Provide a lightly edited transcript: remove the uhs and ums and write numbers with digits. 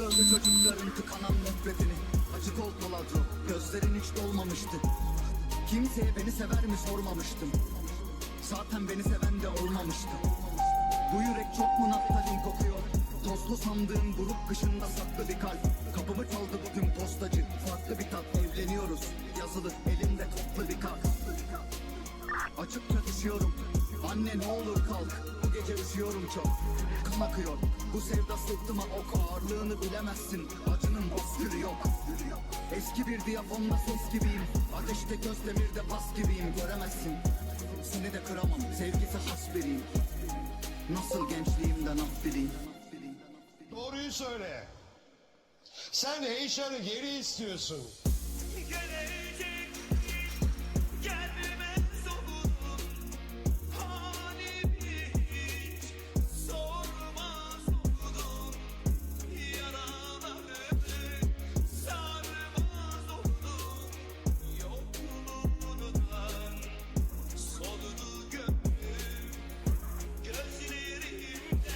Öldü çocukların tıkanan nefretini. Açık ol Poladro, gözlerin hiç dolmamıştı. Kimseye beni sever mi sormamıştım. Zaten beni seven de olmamıştı. Bu yürek çok mu naftalin kokuyor? Tozlu sandığım buruk kışında saklı bir kalp. Kapımı çaldı bugün postacı, farklı bir tat. Evleniyoruz, yazılı elimde toplu bir kart. Açıkça düşüyorum, anne ne olur kalk. Bu gece üşüyorum çok, kan akıyor. Bu sevda sırtıma ok, ağırlığını bilemezsin. Acının bozkırı yok. Eski bir diyafonla ses gibiyim. Ateşte göz demirde pas gibiyim. Göremezsin, seni de kıramam. Sevgisi has biriyim. Nasıl gençliğimden af dileyim. Doğruyu söyle. Sen Heyşan'ı geri istiyorsun. Gene